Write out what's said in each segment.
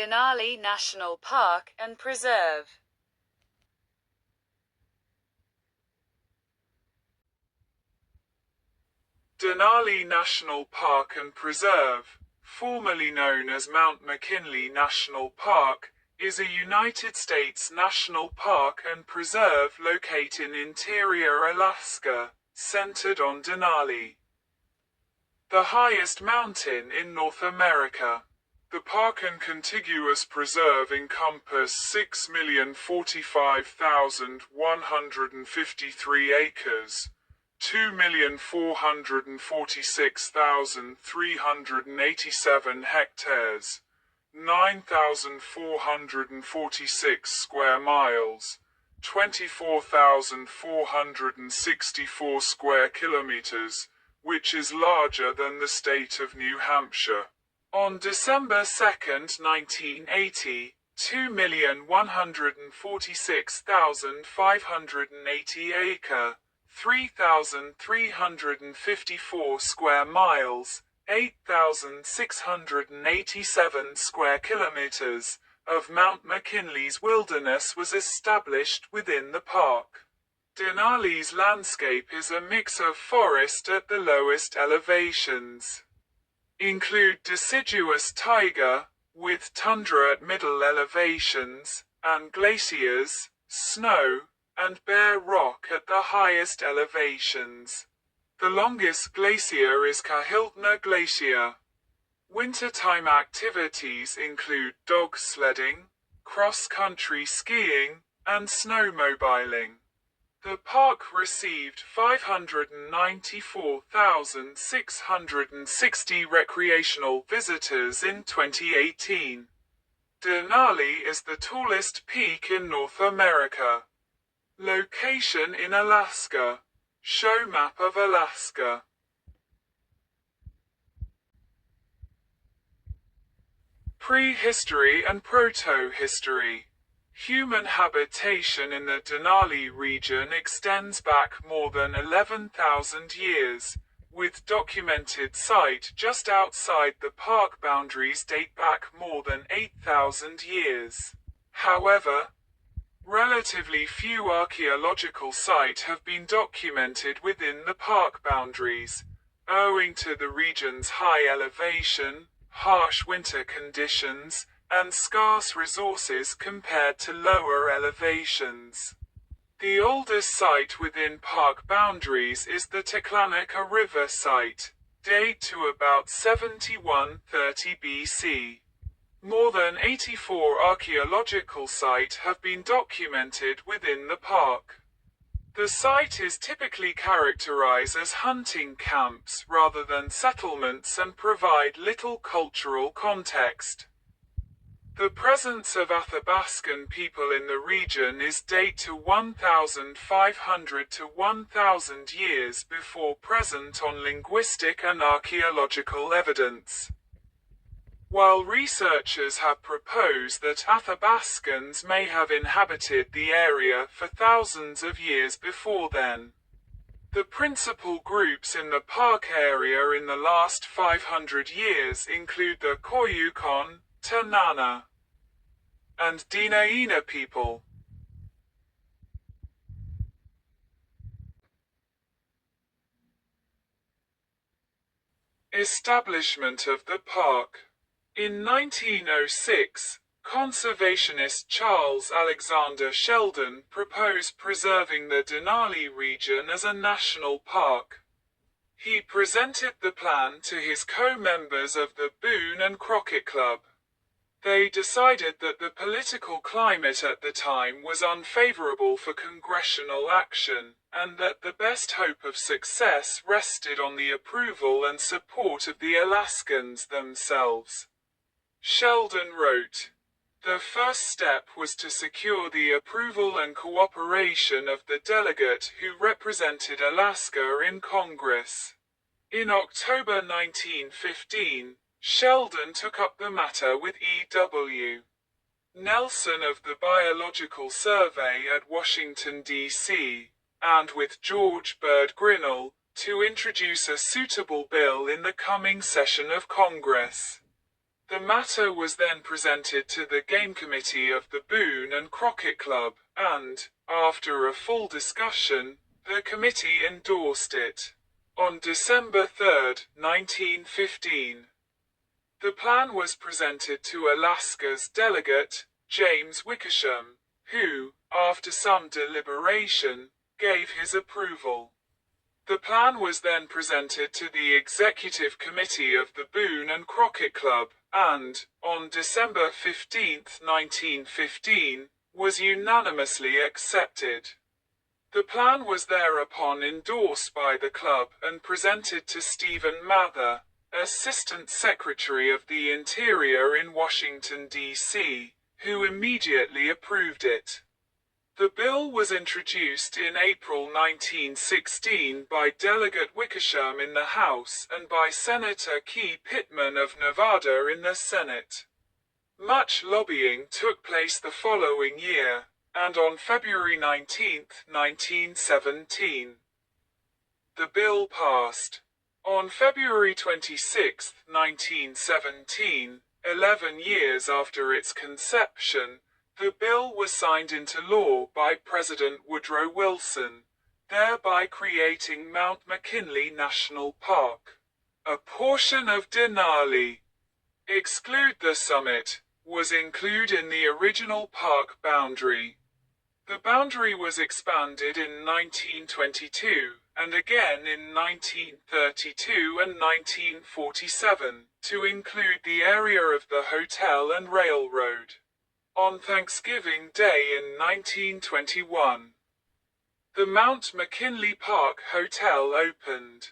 Denali National Park and Preserve. Denali National Park and Preserve, formerly known as Mount McKinley National Park, is a United States national park and preserve located in interior Alaska, centered on Denali, the highest mountain in North America. The park and contiguous preserve encompass 6,045,153 acres, 2,446,387 hectares, 9,446 square miles, 24,464 square kilometers, which is larger than the state of New Hampshire. On December 2, 1980, 2,146,580 acre, 3,354 square miles, 8,687 square kilometers, of Mount McKinley's wilderness was established within the park. Denali's landscape is a mix of forest at the lowest elevations. Include deciduous taiga, with tundra at middle elevations, and glaciers, snow, and bare rock at the highest elevations. The longest glacier is Kahiltna Glacier. Wintertime activities include dog sledding, cross-country skiing, and snowmobiling. The park received 594,660 recreational visitors in 2018. Denali is the tallest peak in North America. Location in Alaska. Show map of Alaska. Prehistory and proto-history. Human habitation in the Denali region extends back more than 11,000 years, with documented sites just outside the park boundaries date back more than 8,000 years. However, relatively few archaeological sites have been documented within the park boundaries, owing to the region's high elevation, harsh winter conditions, and scarce resources compared to lower elevations. The oldest site within park boundaries is the Teclanica River site, date to about 7130 BC. More than 84 archaeological sites have been documented within the park. The site is typically characterized as hunting camps rather than settlements and provide little cultural context. The presence of Athabascan people in the region is date to 1,500 to 1,000 years before present on linguistic and archaeological evidence. While researchers have proposed that Athabascans may have inhabited the area for thousands of years before then. The principal groups in the park area in the last 500 years include the Koyukon, Tanana, and Dena'ina people. Establishment of the park. In 1906, conservationist Charles Alexander Sheldon proposed preserving the Denali region as a national park. He presented the plan to his co-members of the Boone and Crockett Club. They decided that the political climate at the time was unfavorable for congressional action, and that the best hope of success rested on the approval and support of the Alaskans themselves. Sheldon wrote, "The first step was to secure the approval and cooperation of the delegate who represented Alaska in Congress." In October 1915, Sheldon took up the matter with E.W. Nelson of the Biological Survey at Washington, D.C., and with George Bird Grinnell, to introduce a suitable bill in the coming session of Congress. The matter was then presented to the Game Committee of the Boone and Crockett Club, and, after a full discussion, the committee endorsed it. On December 3, 1915, the plan was presented to Alaska's delegate, James Wickersham, who, after some deliberation, gave his approval. The plan was then presented to the Executive Committee of the Boone and Crockett Club, and, on December 15, 1915, was unanimously accepted. The plan was thereupon endorsed by the club and presented to Stephen Mather, Assistant Secretary of the Interior in Washington, D.C., who immediately approved it. The bill was introduced in April 1916 by Delegate Wickersham in the House and by Senator Key Pittman of Nevada in the Senate. Much lobbying took place the following year, and on February 19, 1917, the bill passed. On February 26, 1917, 11 years after its conception, the bill was signed into law by President Woodrow Wilson, thereby creating Mount McKinley National Park. A portion of Denali, exclude the summit, was included in the original park boundary. The boundary was expanded in 1922, and again in 1932 and 1947, to include the area of the hotel and railroad. On Thanksgiving Day in 1921, the Mount McKinley Park Hotel opened.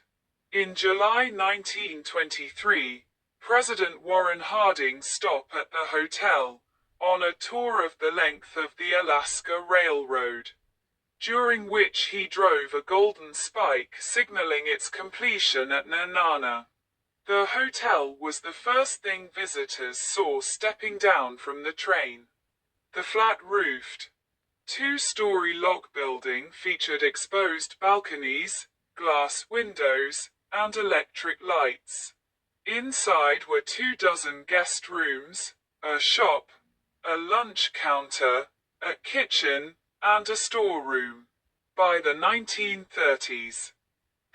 In July 1923, President Warren Harding stopped at the hotel, on a tour of the length of the Alaska Railroad, during which he drove a golden spike signaling its completion at Nenana. The hotel was the first thing visitors saw stepping down from the train. The flat-roofed, two-story log building featured exposed balconies, glass windows, and electric lights. Inside were 24 guest rooms, a shop, a lunch counter, a kitchen, and a storeroom. By the 1930s,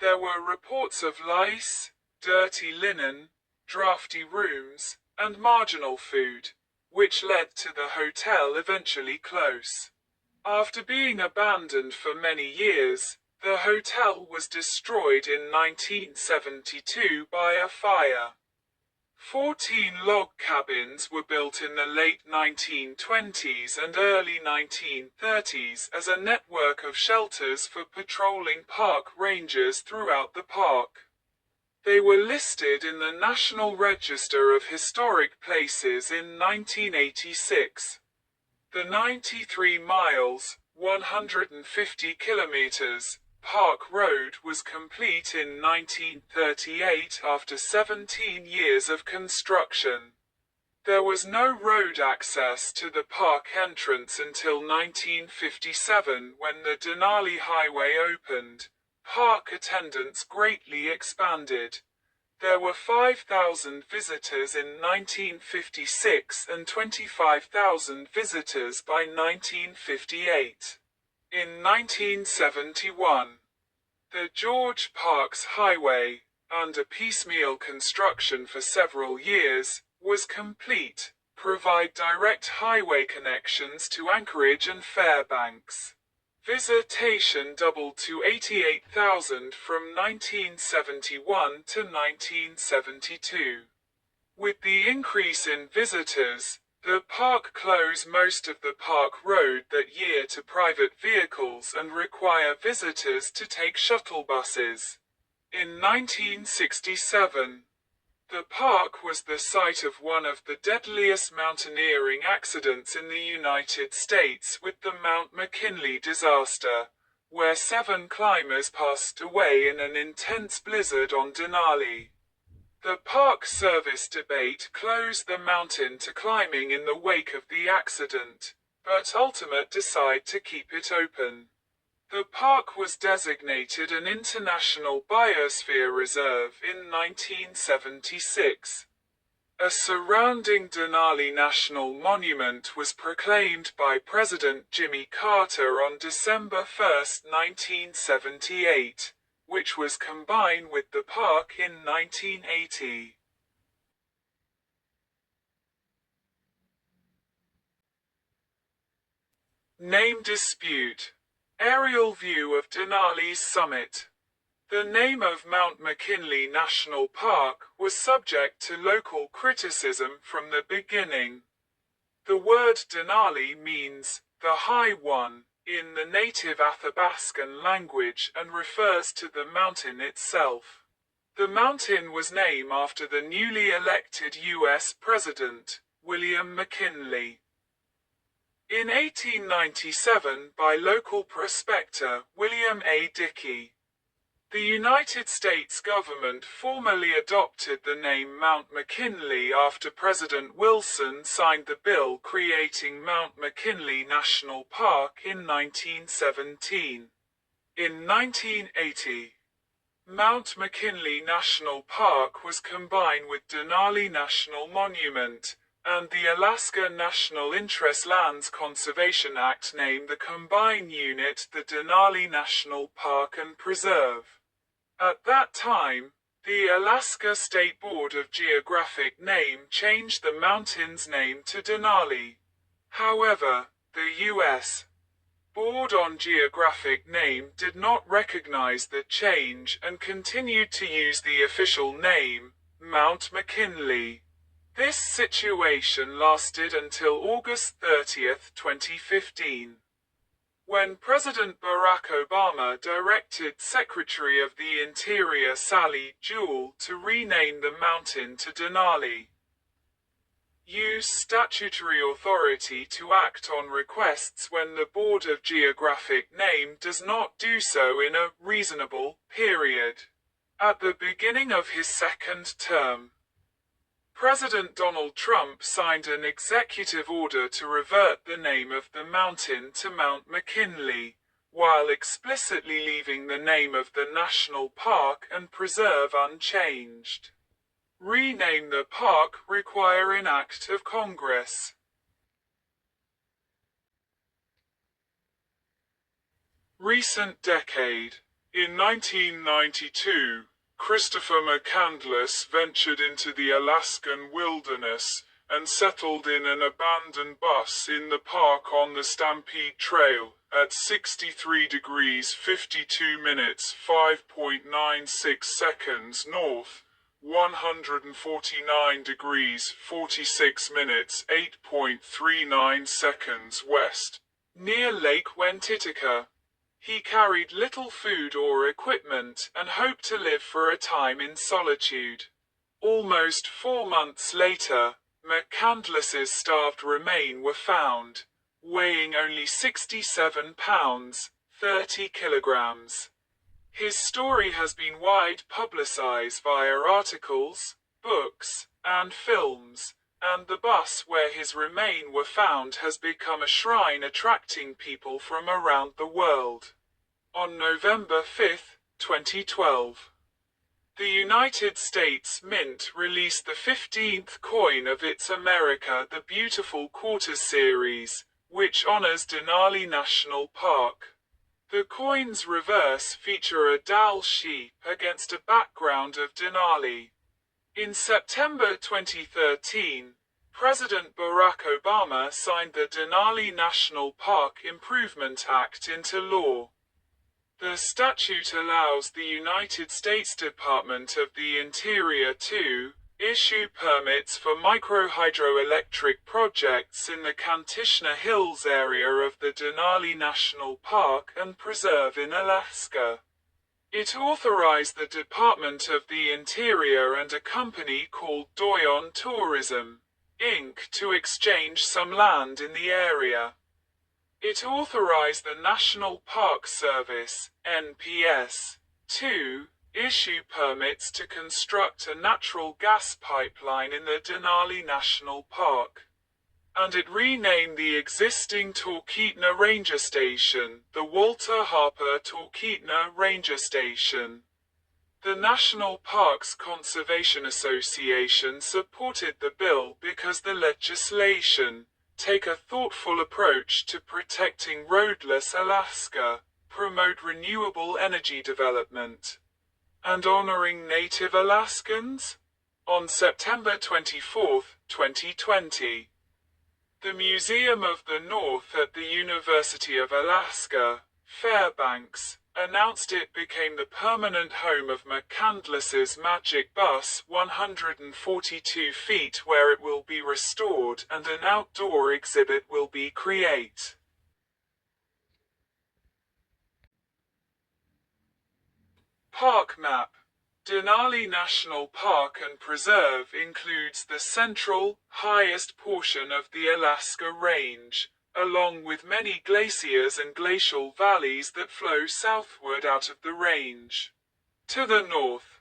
there were reports of lice, dirty linen, drafty rooms, and marginal food, which led to the hotel eventually close. After being abandoned for many years, the hotel was destroyed in 1972 by a fire. 14 log cabins were built in the late 1920s and early 1930s as a network of shelters for patrolling park rangers throughout the park. They were listed in the National Register of Historic Places in 1986. The 93 miles, 150 kilometers, Park Road was complete in 1938 after 17 years of construction. There was no road access to the park entrance until 1957 when the Denali Highway opened. Park attendance greatly expanded. There were 5,000 visitors in 1956 and 25,000 visitors by 1958. In 1971, the George Parks Highway, under piecemeal construction for several years, was complete, provide direct highway connections to Anchorage and Fairbanks. Visitation doubled to 88,000 from 1971 to 1972. With the increase in visitors, the park closed most of the park road that year to private vehicles and require visitors to take shuttle buses. In 1967, the park was the site of one of the deadliest mountaineering accidents in the United States with the Mount McKinley disaster, where 7 climbers passed away in an intense blizzard on Denali. The Park Service debate closed the mountain to climbing in the wake of the accident, but ultimately decided to keep it open. The park was designated an International Biosphere Reserve in 1976. A surrounding Denali National Monument was proclaimed by President Jimmy Carter on December 1, 1978, which was combined with the park in 1980. Name dispute. Aerial view of Denali's summit. The name of Mount McKinley National Park was subject to local criticism from the beginning. The word Denali means the High One in the native Athabascan language and refers to the mountain itself. The mountain was named after the newly elected U.S. President, William McKinley. In 1897 by local prospector William A. Dickey. The United States government formally adopted the name Mount McKinley after President Wilson signed the bill creating Mount McKinley National Park in 1917. In 1980, Mount McKinley National Park was combined with Denali National Monument, and the Alaska National Interest Lands Conservation Act named the combined unit the Denali National Park and Preserve. At that time, the Alaska State Board of Geographic Name changed the mountain's name to Denali. However, the U.S. Board on Geographic Name did not recognize the change and continued to use the official name, Mount McKinley. This situation lasted until August 30, 2015. When President Barack Obama directed Secretary of the Interior Sally Jewell to rename the mountain to Denali. Use statutory authority to act on requests when the Board of Geographic Name does not do so in a reasonable period. At the beginning of his second term, President Donald Trump signed an executive order to revert the name of the mountain to Mount McKinley, while explicitly leaving the name of the national park and preserve unchanged. Rename the park require an act of Congress. Recent decade. In 1992, Christopher McCandless ventured into the Alaskan wilderness and settled in an abandoned bus in the park on the Stampede Trail at 63 degrees 52 minutes 5.96 seconds north, 149 degrees 46 minutes 8.39 seconds west, near Lake Wentitica. He carried little food or equipment and hoped to live for a time in solitude. Almost 4 months later, McCandless's starved remains were found, weighing only 67 pounds, 30 kilograms. His story has been widely publicized via articles, books, and films, and the bus where his remains were found has become a shrine attracting people from around the world. On November 5, 2012, the United States Mint released the 15th coin of its America the Beautiful Quarter series, which honors Denali National Park. The coin's reverse feature a Dall sheep against a background of Denali. In September 2013, President Barack Obama signed the Denali National Park Improvement Act into law. The statute allows the United States Department of the Interior to issue permits for microhydroelectric projects in the Kantishna Hills area of the Denali National Park and Preserve in Alaska. It authorized the Department of the Interior and a company called Doyon Tourism, Inc. to exchange some land in the area. It authorized the National Park Service, NPS, to issue permits to construct a natural gas pipeline in the Denali National Park. And it renamed the existing Talkeetna Ranger Station, the Walter Harper Talkeetna Ranger Station. The National Parks Conservation Association supported the bill because the legislation take a thoughtful approach to protecting roadless Alaska, promote renewable energy development, and honoring Native Alaskans. On September 24, 2020, the Museum of the North at the University of Alaska, Fairbanks, announced it became the permanent home of McCandless's Magic Bus 142 feet, where it will be restored and an outdoor exhibit will be created. Park map. Denali National Park and Preserve includes the central, highest portion of the Alaska Range, along with many glaciers and glacial valleys that flow southward out of the range. To the north,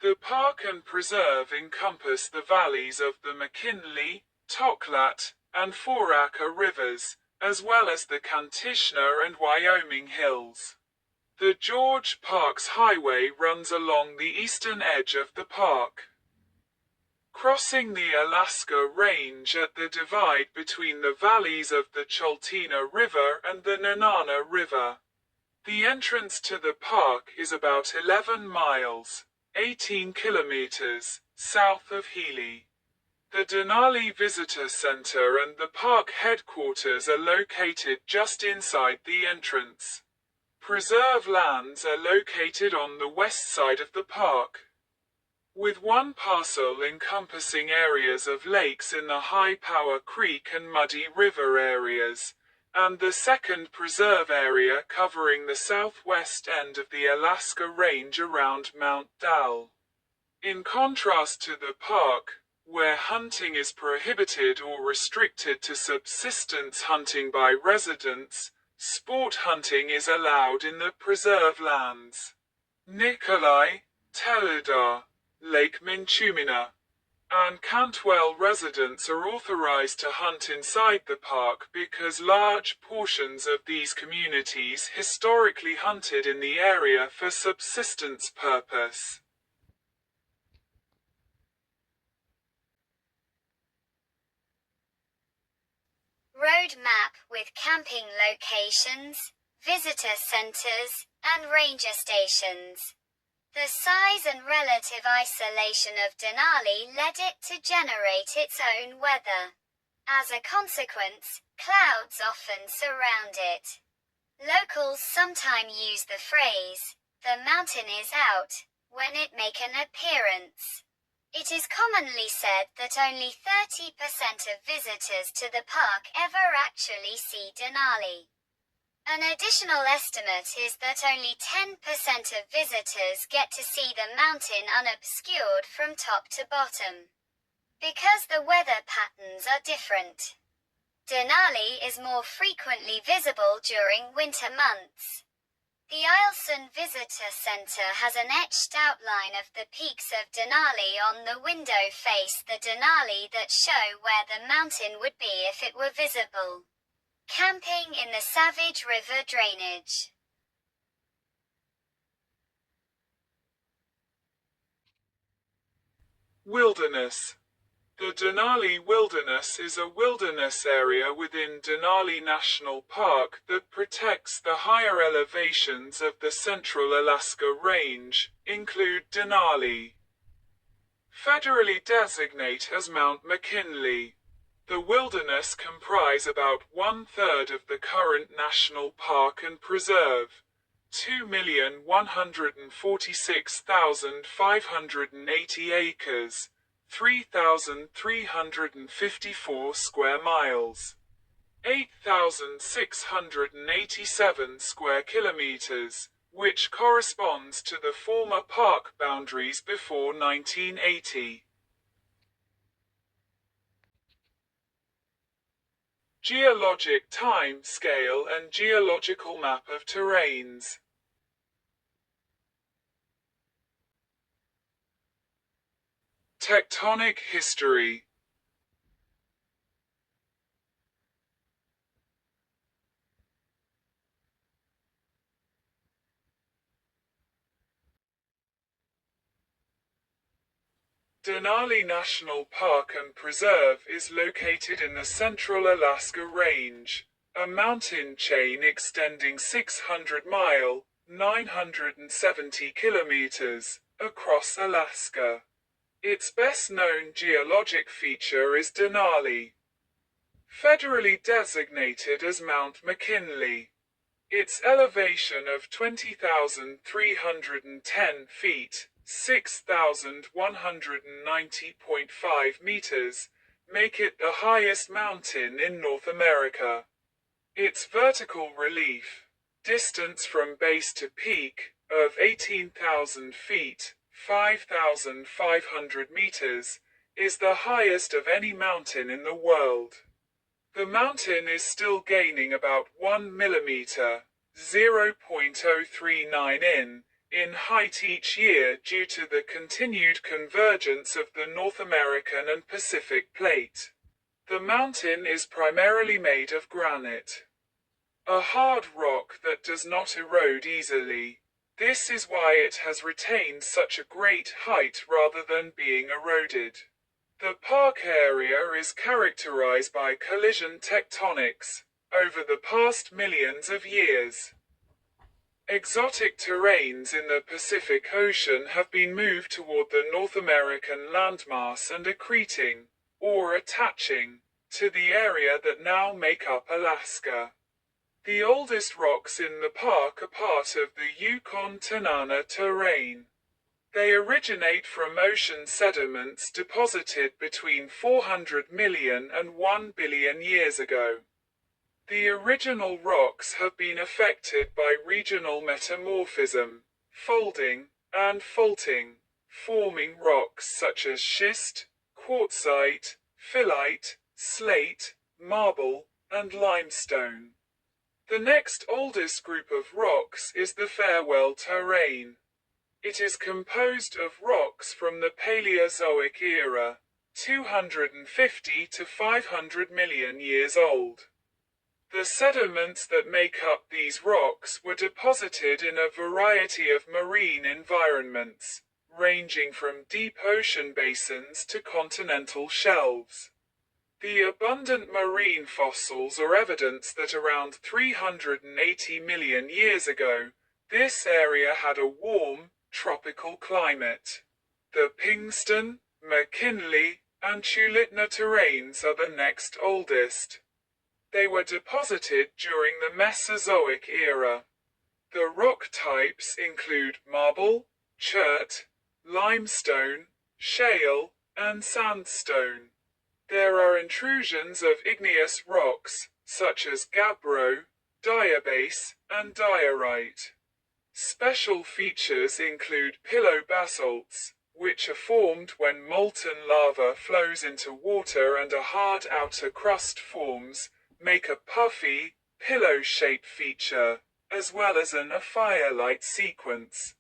the park and preserve encompass the valleys of the McKinley, Toklat, and Foraker rivers, as well as the Kantishna and Wyoming hills. The George Parks Highway runs along the eastern edge of the park, crossing the Alaska Range at the divide between the valleys of the Choltina River and the Nenana River. The entrance to the park is about 11 miles, 18 kilometers, south of Healy. The Denali Visitor Center and the park headquarters are located just inside the entrance. Preserve lands are located on the west side of the park, with one parcel encompassing areas of lakes in the High Power Creek and Muddy River areas, and the second preserve area covering the southwest end of the Alaska Range around Mount Dal. In contrast to the park, where hunting is prohibited or restricted to subsistence hunting by residents, sport hunting is allowed in the preserve lands. Nikolai, Teludar, Lake Minchumina, and Cantwell residents are authorized to hunt inside the park because large portions of these communities historically hunted in the area for subsistence purpose. Road map with camping locations, visitor centers, and ranger stations. The size and relative isolation of Denali led it to generate its own weather. As a consequence, clouds often surround it. Locals sometimes use the phrase, "the mountain is out," when it make an appearance. It is commonly said that only 30% of visitors to the park ever actually see Denali. An additional estimate is that only 10% of visitors get to see the mountain unobscured from top to bottom, because the weather patterns are different. Denali is more frequently visible during winter months. The Eielson Visitor Center has an etched outline of the peaks of Denali on the window face the Denali that show where the mountain would be if it were visible. Camping in the Savage River drainage. Wilderness. The Denali Wilderness is a wilderness area within Denali National Park that protects the higher elevations of the Central Alaska Range, include Denali. Federally designate as Mount McKinley. The wilderness comprise about 1/3 of the current national park and preserve, 2,146,580 acres, 3,354 square miles, 8,687 square kilometers, which corresponds to the former park boundaries before 1980. Geologic time scale and geological map of terrains. Tectonic history. Denali National Park and Preserve is located in the Central Alaska Range, a mountain chain extending 600 miles (970 kilometers) across Alaska. Its best-known geologic feature is Denali, federally designated as Mount McKinley. Its elevation of 20,310 feet, 6,190.5 meters, make it the highest mountain in North America. Its vertical relief, distance from base to peak, of 18,000 feet, 5,500 meters, is the highest of any mountain in the world. The mountain is still gaining about 1 millimeter, 0.039 in height each year due to the continued convergence of the North American and Pacific plate. The mountain is primarily made of granite, a hard rock that does not erode easily. This is why it has retained such a great height rather than being eroded. The park area is characterized by collision tectonics over the past millions of years. Exotic terrains in the Pacific Ocean have been moved toward the North American landmass and accreting, or attaching, to the area that now make up Alaska. The oldest rocks in the park are part of the Yukon-Tanana terrane. They originate from ocean sediments deposited between 400 million and 1 billion years ago. The original rocks have been affected by regional metamorphism, folding, and faulting, forming rocks such as schist, quartzite, phyllite, slate, marble, and limestone. The next oldest group of rocks is the Farewell terrane. It is composed of rocks from the Paleozoic era, 250 to 500 million years old. The sediments that make up these rocks were deposited in a variety of marine environments, ranging from deep ocean basins to continental shelves. The abundant marine fossils are evidence that around 380 million years ago, this area had a warm, tropical climate. The Pinkston, McKinley, and Chulitna terranes are the next oldest. They were deposited during the Mesozoic era. The rock types include marble, chert, limestone, shale, and sandstone. There are intrusions of igneous rocks, such as gabbro, diabase, and diorite. Special features include pillow basalts, which are formed when molten lava flows into water and a hard outer crust forms, make a puffy, pillow-shaped feature, as well as an aphyolite sequence,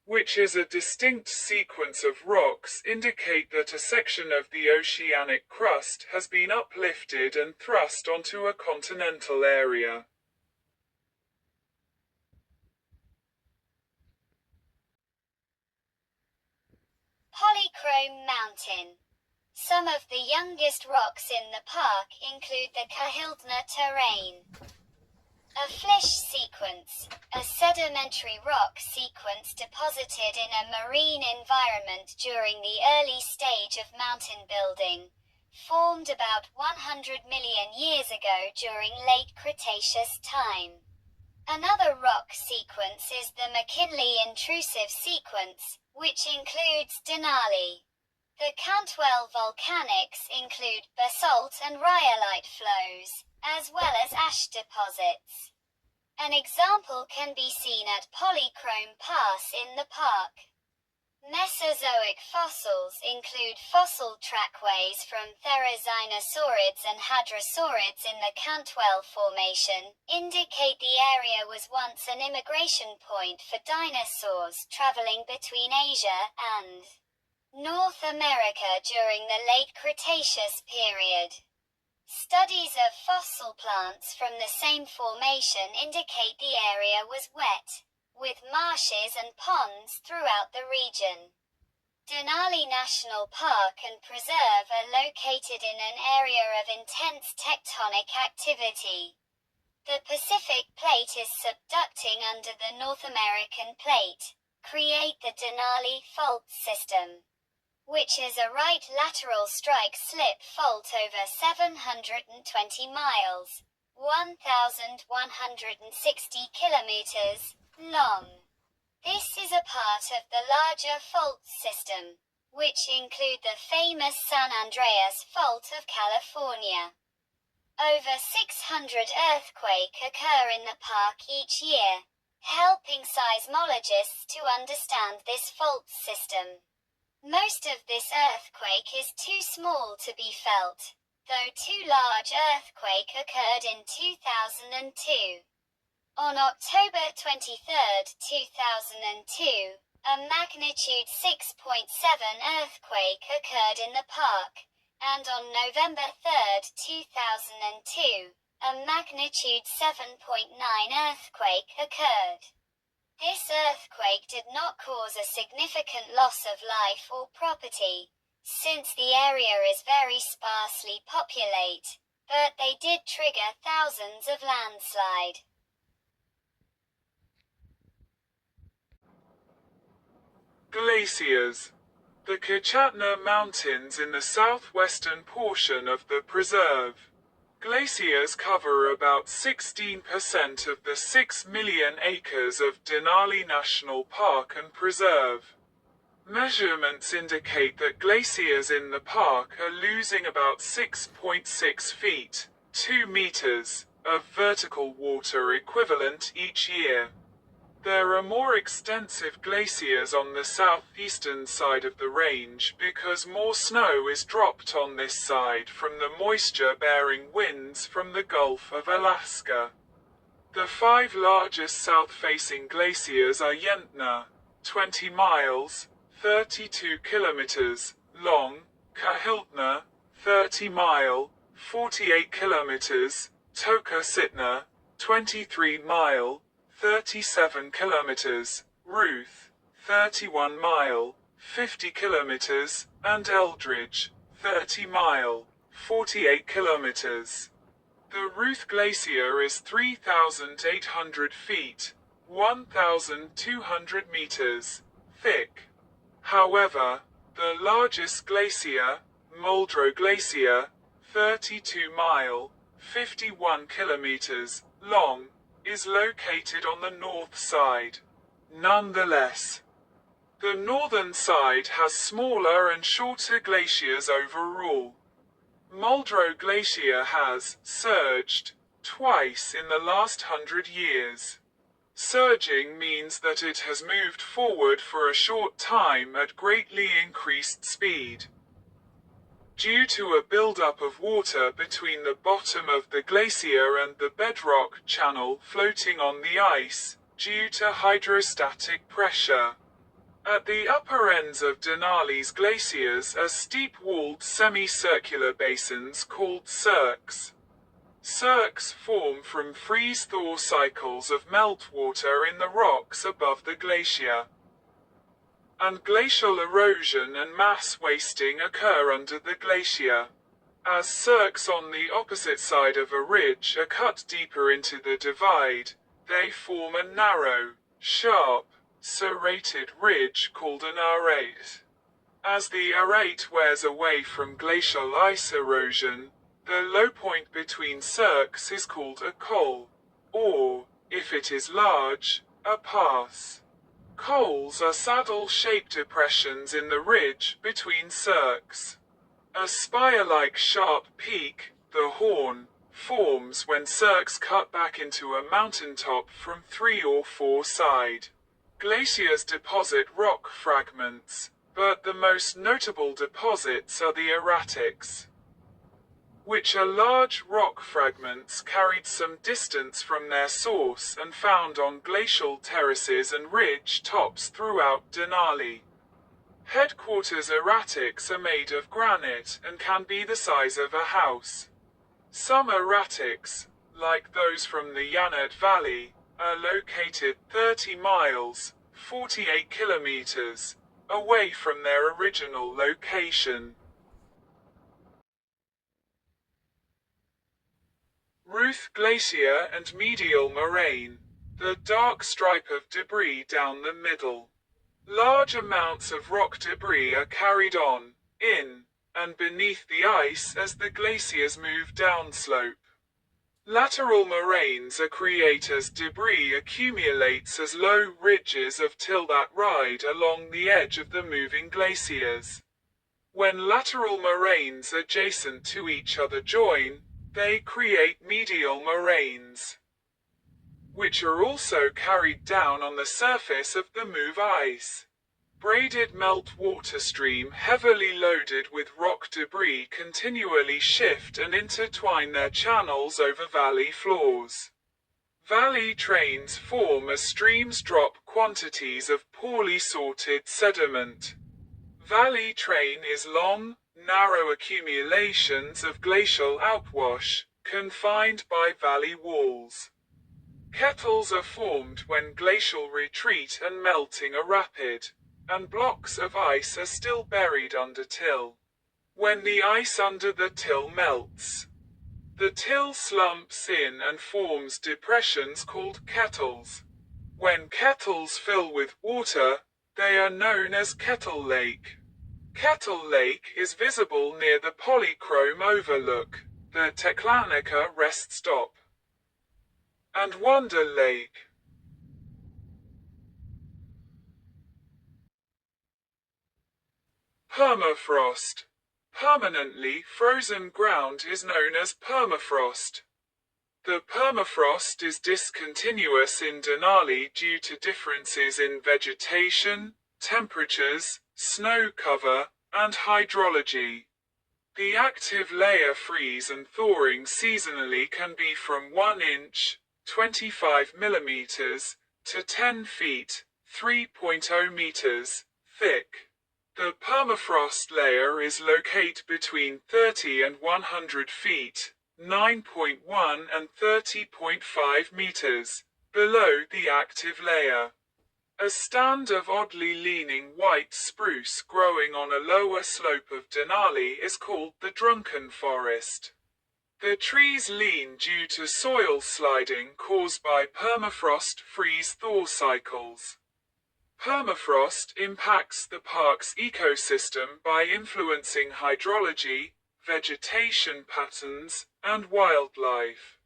which is a distinct sequence of rocks indicate that a section of the oceanic crust has been uplifted and thrust onto a continental area. Polychrome Mountain. Some of the youngest rocks in the park include the Kahildna terrane. A flysch sequence, a sedimentary rock sequence deposited in a marine environment during the early stage of mountain building, formed about 100 million years ago during late Cretaceous time. Another rock sequence is the McKinley intrusive sequence, which includes Denali. The Cantwell volcanics include basalt and rhyolite flows, as well as ash deposits. An example can be seen at Polychrome Pass in the park. Mesozoic fossils include fossil trackways from Therizinosaurids and Hadrosaurids in the Cantwell Formation, indicate the area was once an immigration point for dinosaurs traveling between Asia and North America during the late Cretaceous period. Studies of fossil plants from the same formation indicate the area was wet, with marshes and ponds throughout the region. Denali National Park and Preserve are located in an area of intense tectonic activity. The Pacific Plate is subducting under the North American Plate, create the Denali Fault System, which is a right lateral strike-slip fault over 720 miles, 1,160 kilometers, long. This is a part of the larger fault system, which include the famous San Andreas Fault of California. Over 600 earthquakes occur in the park each year, helping seismologists to understand this fault system. Most of this earthquake is too small to be felt, though two large earthquakes occurred in 2002. On October 23, 2002, a magnitude 6.7 earthquake occurred in the park, and on November 3, 2002, a magnitude 7.9 earthquake occurred. This earthquake did not cause a significant loss of life or property, since the area is very sparsely populated, but they did trigger thousands of landslides. Glaciers. The Kachatna Mountains in the southwestern portion of the preserve. Glaciers cover about 16% of the 6 million acres of Denali National Park and Preserve. Measurements indicate that glaciers in the park are losing about 6.6 feet, 2 meters, of vertical water equivalent each year. There are more extensive glaciers on the southeastern side of the range because more snow is dropped on this side from the moisture-bearing winds from the Gulf of Alaska. The 5 largest south-facing glaciers are Yentna, 20 miles, 32 kilometers, long, Kahiltna, 30 mile, 48 kilometers, Tokasitna, 23 mile, 37 kilometers, Ruth, 31 mile, 50 kilometers, and Eldridge, 30 mile, 48 kilometers. The Ruth Glacier is 3,800 feet, 1,200 meters, thick. However, the largest glacier, Muldrow Glacier, 32 mile, 51 kilometers, long, is located on the north side. Nonetheless, the northern side has smaller and shorter glaciers overall. Muldrow Glacier has surged twice in the last 100 years. Surging means that it has moved forward for a short time at greatly increased speed. Due to a buildup of water between the bottom of the glacier and the bedrock channel floating on the ice, due to hydrostatic pressure. At the upper ends of Denali's glaciers are steep-walled semicircular basins called cirques. Cirques form from freeze-thaw cycles of meltwater in the rocks above the glacier. And glacial erosion and mass wasting occur under the glacier. As cirques on the opposite side of a ridge are cut deeper into the divide, they form a narrow, sharp, serrated ridge called an arete. As the arete wears away from glacial ice erosion, the low point between cirques is called a col, or, if it is large, a pass. Cols are saddle-shaped depressions in the ridge between cirques. A spire-like sharp peak, the horn, forms when cirques cut back into a mountaintop from 3 or 4 sides. Glaciers deposit rock fragments, but the most notable deposits are the erratics, which are large rock fragments carried some distance from their source and found on glacial terraces and ridge tops throughout Denali. Headquarters erratics are made of granite and can be the size of a house. Some erratics, like those from the Yanet Valley, are located 30 miles, 48 kilometers, away from their original location. Ruth Glacier and Medial Moraine. The dark stripe of debris down the middle. Large amounts of rock debris are carried on, in, and beneath the ice as the glaciers move downslope. Lateral moraines are created as debris accumulates as low ridges of till that ride along the edge of the moving glaciers. When lateral moraines adjacent to each other join, they create medial moraines, which are also carried down on the surface of the move ice. Braided meltwater stream heavily loaded with rock debris continually shift and intertwine their channels over valley floors. Valley trains form as streams drop quantities of poorly sorted sediment. Valley train is long, narrow accumulations of glacial outwash, confined by valley walls. Kettles are formed when glacial retreat and melting are rapid, and blocks of ice are still buried under till. When the ice under the till melts, the till slumps in and forms depressions called kettles. When kettles fill with water, they are known as Kettle Lake. Kettle Lake is visible near the Polychrome Overlook, the Teklanica rest stop, and Wonder Lake. Permafrost. Permanently frozen ground is known as permafrost. The permafrost is discontinuous in Denali due to differences in vegetation, temperatures, snow cover, and hydrology. The active layer freeze and thawing seasonally can be from 1 inch, 25 millimeters, to 10 feet, 3.0 meters, thick. The permafrost layer is located between 30 and 100 feet, 9.1 and 30.5 meters, below the active layer. A stand of oddly leaning white spruce growing on a lower slope of Denali is called the Drunken Forest. The trees lean due to soil sliding caused by permafrost freeze-thaw cycles. Permafrost impacts the park's ecosystem by influencing hydrology, vegetation patterns, and wildlife.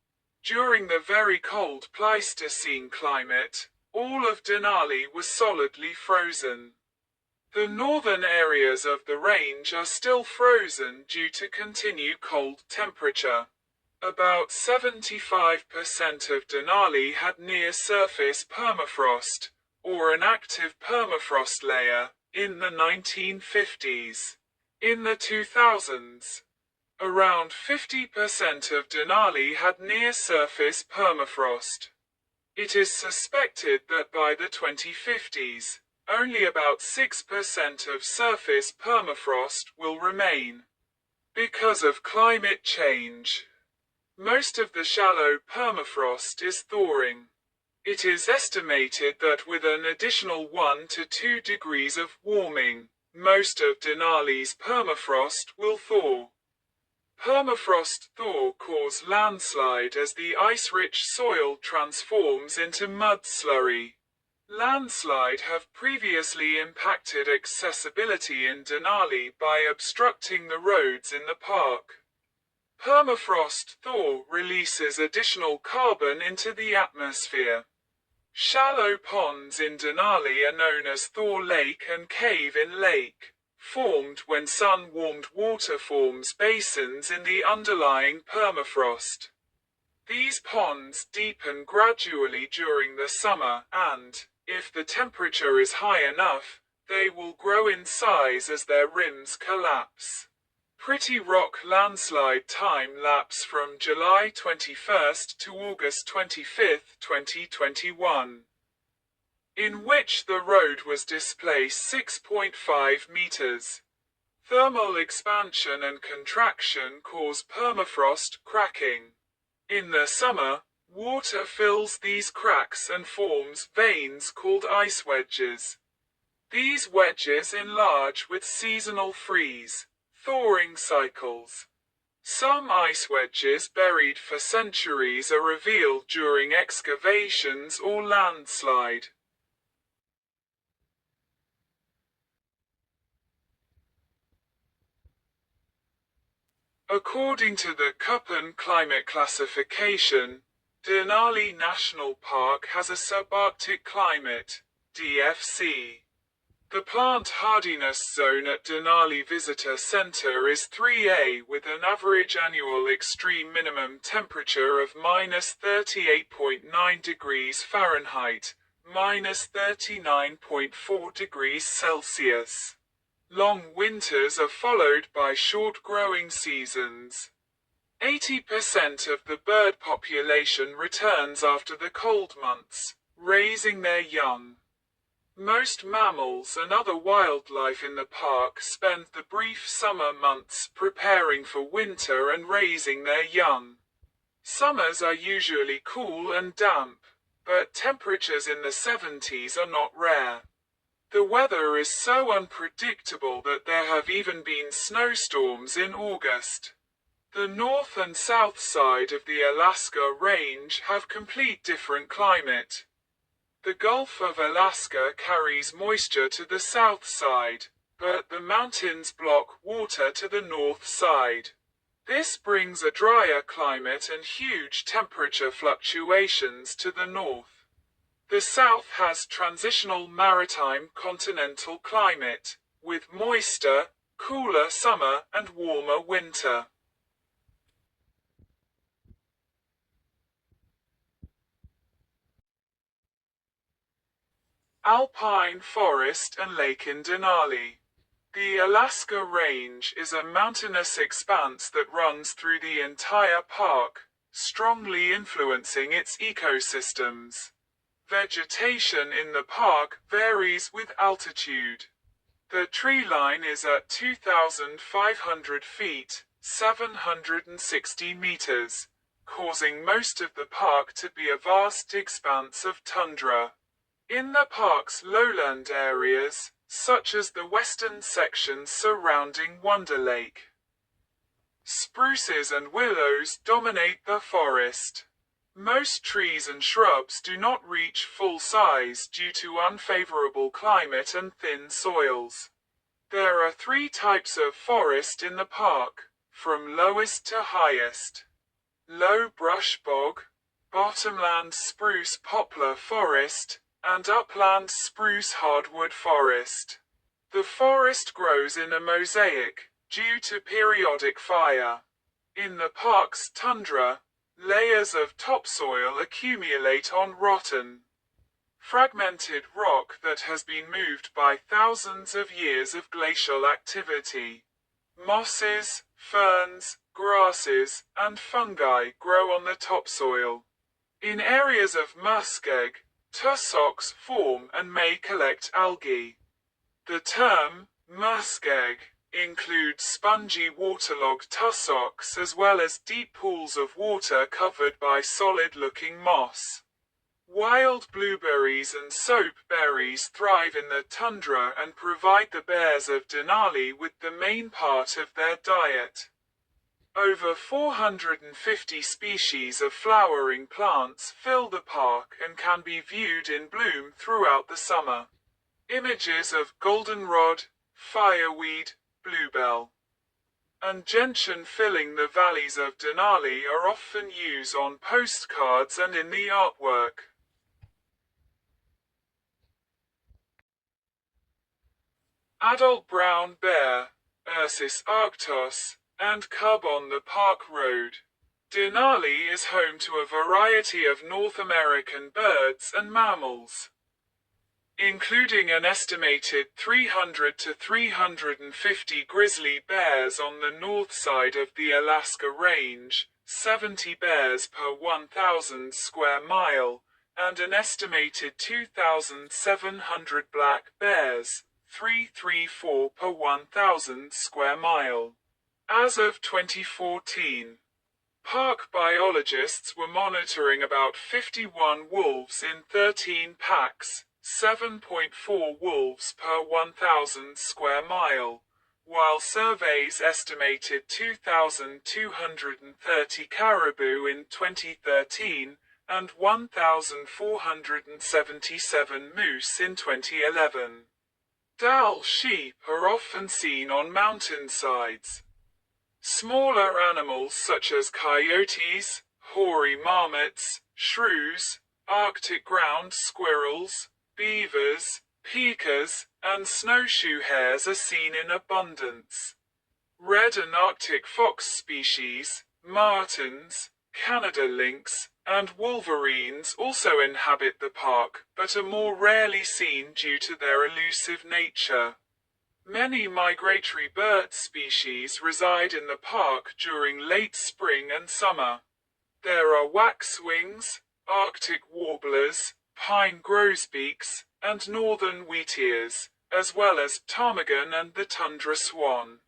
During the very cold Pleistocene climate, all of Denali was solidly frozen. The northern areas of the range are still frozen due to continued cold temperature. About 75% of Denali had near-surface permafrost, or an active permafrost layer, in the 1950s. In the 2000s, around 50% of Denali had near-surface permafrost. It is suspected that by the 2050s, only about 6% of surface permafrost will remain. Because of climate change, most of the shallow permafrost is thawing. It is estimated that with an additional 1 to 2 degrees of warming, most of Denali's permafrost will thaw. Permafrost thaw cause landslide as the ice-rich soil transforms into mud slurry. Landslide have previously impacted accessibility in Denali by obstructing the roads in the park. Permafrost thaw releases additional carbon into the atmosphere. Shallow ponds in Denali are known as Thaw Lake and Cave-in Lake, formed when sun-warmed water forms basins in the underlying permafrost. These ponds deepen gradually during the summer and, if the temperature is high enough, they will grow in size as their rims collapse. Pretty Rock landslide time lapse from July 21st to August 25, 2021, in which the road was displaced 6.5 meters. Thermal expansion and contraction cause permafrost cracking. In the summer, water fills these cracks and forms veins called ice wedges. These wedges enlarge with seasonal freeze, thawing cycles. Some ice wedges buried for centuries are revealed during excavations or landslide. According to the Köppen climate classification, Denali National Park has a subarctic climate, DFC. The plant hardiness zone at Denali Visitor Center is 3A with an average annual extreme minimum temperature of -38.9 degrees Fahrenheit, -39.4 degrees Celsius. Long winters are followed by short growing seasons. 80% of the bird population returns after the cold months, raising their young. Most mammals and other wildlife in the park spend the brief summer months preparing for winter and raising their young. Summers are usually cool and damp, but temperatures in the 70s are not rare. The weather is so unpredictable that there have even been snowstorms in August. The north and south side of the Alaska Range have complete different climate. The Gulf of Alaska carries moisture to the south side, but the mountains block water to the north side. This brings a drier climate and huge temperature fluctuations to the north. The south has transitional maritime continental climate, with moister, cooler summer and warmer winter. Alpine forest and lake in Denali. The Alaska Range is a mountainous expanse that runs through the entire park, strongly influencing its ecosystems. Vegetation in the park varies with altitude. The tree line is at 2,500 feet, 760 meters, causing most of the park to be a vast expanse of tundra. In the park's lowland areas, such as the western sections surrounding Wonder Lake, spruces and willows dominate the forest. Most trees and shrubs do not reach full size due to unfavorable climate and thin soils. There are 3 types of forest in the park, from lowest to highest. Low brush bog, bottomland spruce poplar forest, and upland spruce hardwood forest. The forest grows in a mosaic, due to periodic fire. In the park's tundra, layers of topsoil accumulate on rotten, fragmented rock that has been moved by thousands of years of glacial activity. Mosses, ferns, grasses, and fungi grow on the topsoil. In areas of muskeg, tussocks form and may collect algae. The term, muskeg, includes spongy waterlogged tussocks as well as deep pools of water covered by solid-looking moss. Wild blueberries and soap berries thrive in the tundra and provide the bears of Denali with the main part of their diet. Over 450 species of flowering plants fill the park and can be viewed in bloom throughout the summer. Images of goldenrod, fireweed, bluebell, and gentian filling the valleys of Denali are often used on postcards and in the artwork. Adult brown bear, Ursus arctos, and cub on the park road. Denali is home to a variety of North American birds and mammals, including an estimated 300 to 350 grizzly bears on the north side of the Alaska Range, 70 bears per 1,000 square mile, and an estimated 2,700 black bears, 334 per 1,000 square mile. As of 2014, park biologists were monitoring about 51 wolves in 13 packs, 7.4 wolves per 1,000 square mile, while surveys estimated 2,230 caribou in 2013 and 1,477 moose in 2011. Dall sheep are often seen on mountainsides. Smaller animals such as coyotes, hoary marmots, shrews, Arctic ground squirrels, beavers, pikas, and snowshoe hares are seen in abundance. Red and Arctic fox species, martens, Canada lynx, and wolverines also inhabit the park, but are more rarely seen due to their elusive nature. Many migratory bird species reside in the park during late spring and summer. There are waxwings, Arctic warblers, pine grosbeaks, and northern wheatears, as well as ptarmigan and the tundra swan.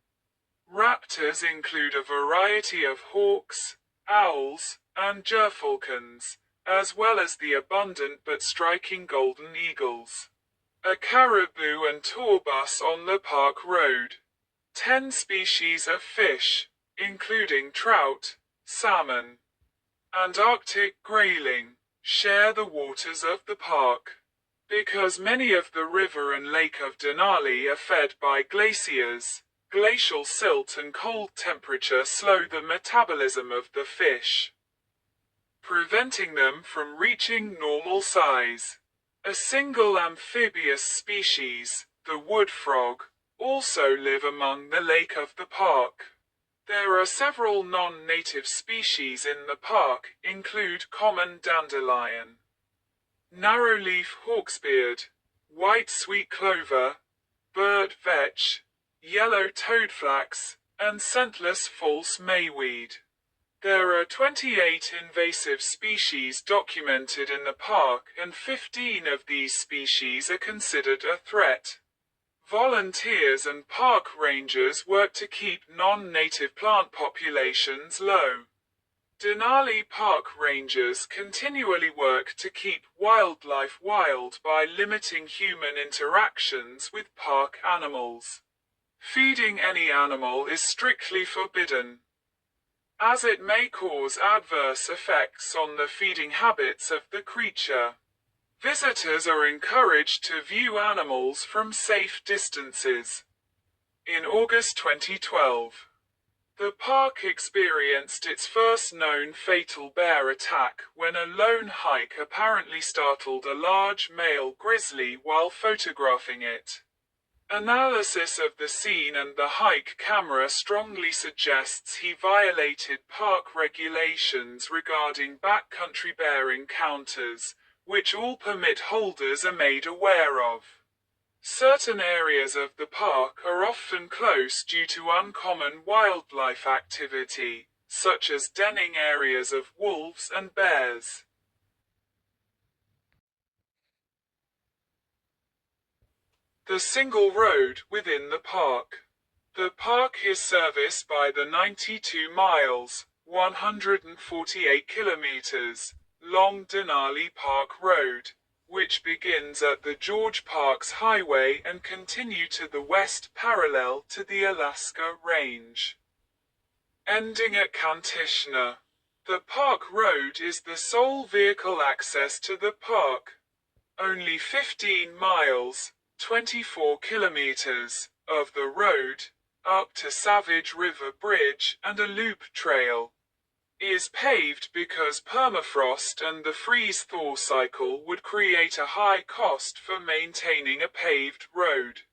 Raptors include a variety of hawks, owls, and gerfalcons, as well as the abundant but striking golden eagles. A caribou and tour bus on the park road. 10 species of fish, including trout, salmon, and Arctic grayling, share the waters of the park. Because many of the river and lake of Denali are fed by glaciers, glacial silt and cold temperature slow the metabolism of the fish, preventing them from reaching normal size. A single amphibious species, the wood frog, also live among the lake of the park. There are several non-native species in the park, include common dandelion, narrowleaf hawksbeard, white sweet clover, bird vetch, yellow toadflax, and scentless false mayweed. There are 28 invasive species documented in the park, and 15 of these species are considered a threat. Volunteers and park rangers work to keep non-native plant populations low. Denali Park Rangers continually work to keep wildlife wild by limiting human interactions with park animals. Feeding any animal is strictly forbidden, as it may cause adverse effects on the feeding habits of the creature. Visitors are encouraged to view animals from safe distances. In August 2012, the park experienced its first known fatal bear attack when a lone hike apparently startled a large male grizzly while photographing it. Analysis of the scene and the hike camera strongly suggests he violated park regulations regarding backcountry bear encounters, which all permit holders are made aware of. Certain areas of the park are often closed due to uncommon wildlife activity, such as denning areas of wolves and bears. The single road within the park. The park is serviced by the 92 miles, 148 kilometers, long Denali Park Road, which begins at the George Parks Highway and continue to the west parallel to the Alaska Range, ending at Kantishna. The park road is the sole vehicle access to the park. Only 15 miles, 24 kilometers, of the road, up to Savage River Bridge and a loop trail, is paved because permafrost and the freeze-thaw cycle would create a high cost for maintaining a paved road.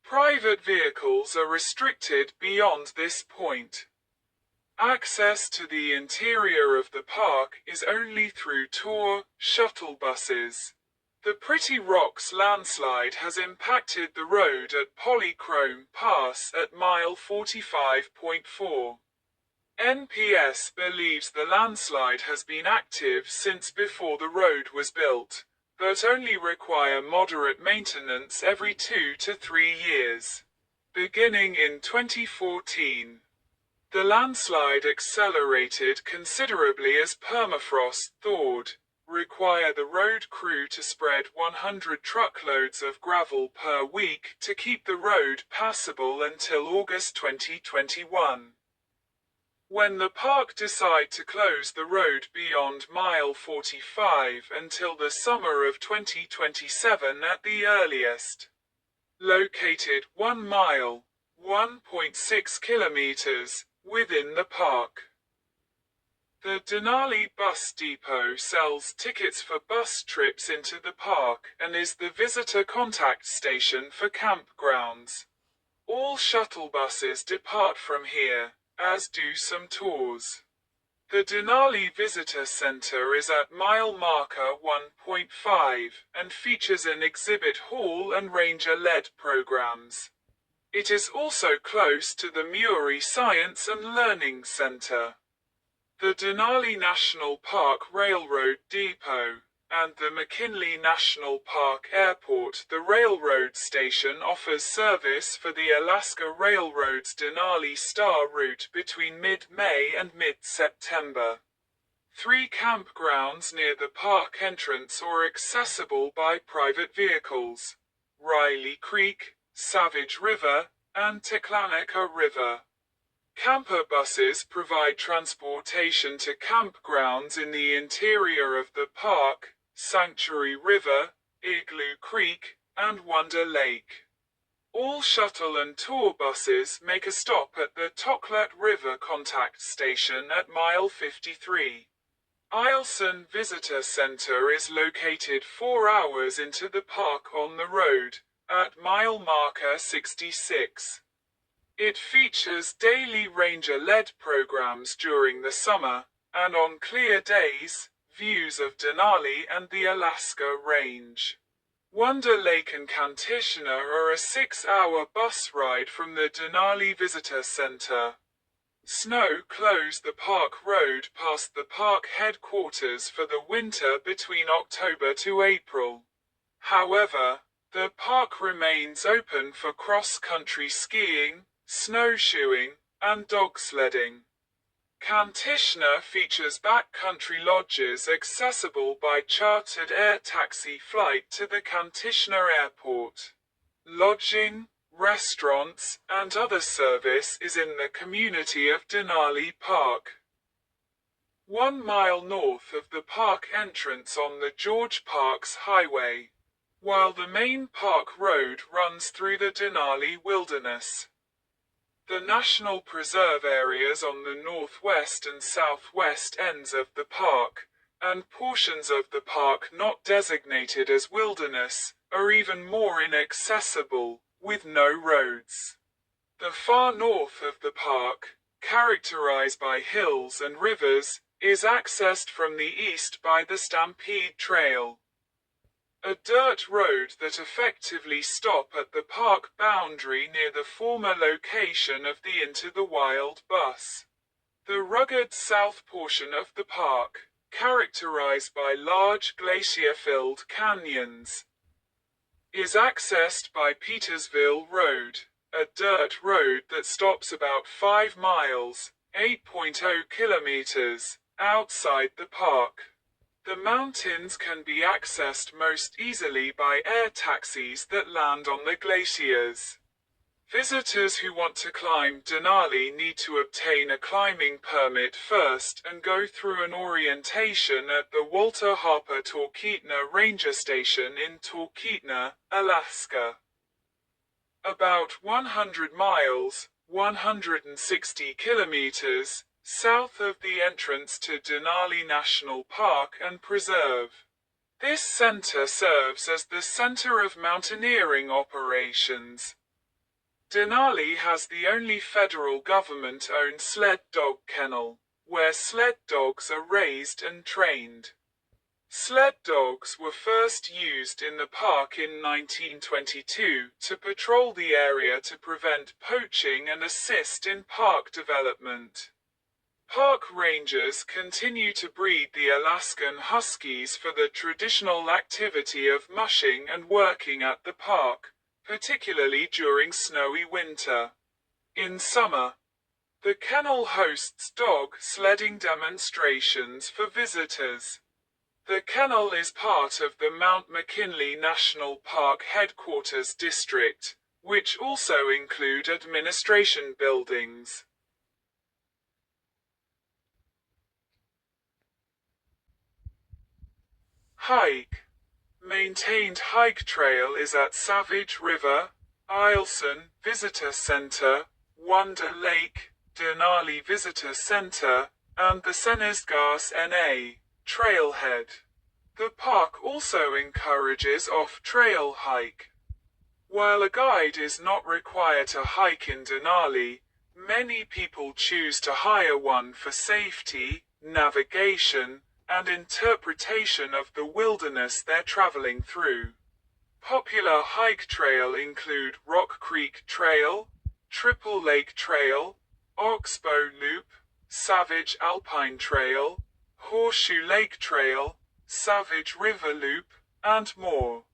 Private vehicles are restricted beyond this point. Access to the interior of the park is only through tour shuttle buses. The Pretty Rocks landslide has impacted the road at Polychrome Pass at mile 45.4. NPS believes the landslide has been active since before the road was built, but only require moderate maintenance every 2 to 3 years. Beginning in 2014, the landslide accelerated considerably as permafrost thawed, require the road crew to spread 100 truckloads of gravel per week to keep the road passable until August 2021. When the park decide to close the road beyond mile 45 until the summer of 2027 at the earliest. Located 1 mile, 1.6 kilometers, within the park. The Denali Bus Depot sells tickets for bus trips into the park and is the visitor contact station for campgrounds. All shuttle buses depart from here, as do some tours. The Denali Visitor Center is at mile marker 1.5 and features an exhibit hall and ranger-led programs. It is also close to the Muri Science and Learning Center. The Denali National Park Railroad Depot and the McKinley National Park Airport. The railroad station offers service for the Alaska Railroad's Denali Star route between mid-May and mid-September. 3 campgrounds near the park entrance are accessible by private vehicles: Riley Creek, Savage River, and Teclanica River. Camper buses provide transportation to campgrounds in the interior of the park, Sanctuary River, Igloo Creek, and Wonder Lake. All shuttle and tour buses make a stop at the Toklat River Contact Station at mile 53. Eielson Visitor Center is located 4 hours into the park on the road, at mile marker 66. It features daily ranger-led programs during the summer, and on clear days, views of Denali and the Alaska Range. Wonder Lake and Kantishna are a 6-hour bus ride from the Denali Visitor Center. Snow closed the park road past the park headquarters for the winter between October to April. However, the park remains open for cross-country skiing, snowshoeing, and dog sledding. Kantishna features backcountry lodges accessible by chartered air taxi flight to the Kantishna Airport. Lodging, restaurants, and other service is in the community of Denali Park. 1 mile north of the park entrance on the George Parks Highway, while the main park road runs through the Denali Wilderness. The National Preserve areas on the northwest and southwest ends of the park, and portions of the park not designated as wilderness, are even more inaccessible, with no roads. The far north of the park, characterized by hills and rivers, is accessed from the east by the Stampede Trail, a dirt road that effectively stops at the park boundary near the former location of the Into the Wild bus. The rugged south portion of the park, characterized by large glacier-filled canyons, is accessed by Petersville Road, a dirt road that stops about 5 miles, 8.0 kilometers, outside the park. The mountains can be accessed most easily by air taxis that land on the glaciers. Visitors who want to climb Denali need to obtain a climbing permit first and go through an orientation at the Walter Harper Talkeetna Ranger Station in Talkeetna, Alaska. About 100 miles, 160 kilometers, south of the entrance to Denali National Park and Preserve. This center serves as the center of mountaineering operations. Denali has the only federal government-owned sled dog kennel, where sled dogs are raised and trained. Sled dogs were first used in the park in 1922 to patrol the area to prevent poaching and assist in park development. Park rangers continue to breed the Alaskan Huskies for the traditional activity of mushing and working at the park, particularly during snowy winter. In summer, the kennel hosts dog sledding demonstrations for visitors. The kennel is part of the Mount McKinley National Park Headquarters District, which also include administration buildings. Hike. Maintained hike trail is at Savage River, Eielson Visitor Center, Wonder Lake, Denali Visitor Center, and the Senesgas NA Trailhead. The park also encourages off-trail hike. While a guide is not required to hike in Denali, many people choose to hire one for safety, navigation, and interpretation of the wilderness they're traveling through. Popular hike trail include Rock Creek Trail, Triple Lake Trail, Oxbow Loop, Savage Alpine Trail, Horseshoe Lake Trail, Savage River Loop, and more.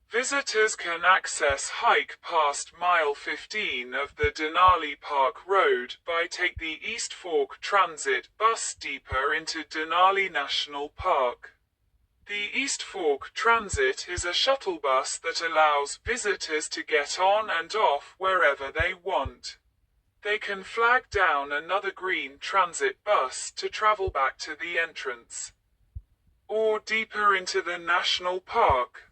Visitors can access hike past mile 15 of the Denali Park Road by take the East Fork Transit bus deeper into Denali National Park. The East Fork Transit is a shuttle bus that allows visitors to get on and off wherever they want. They can flag down another green transit bus to travel back to the entrance or deeper into the national park.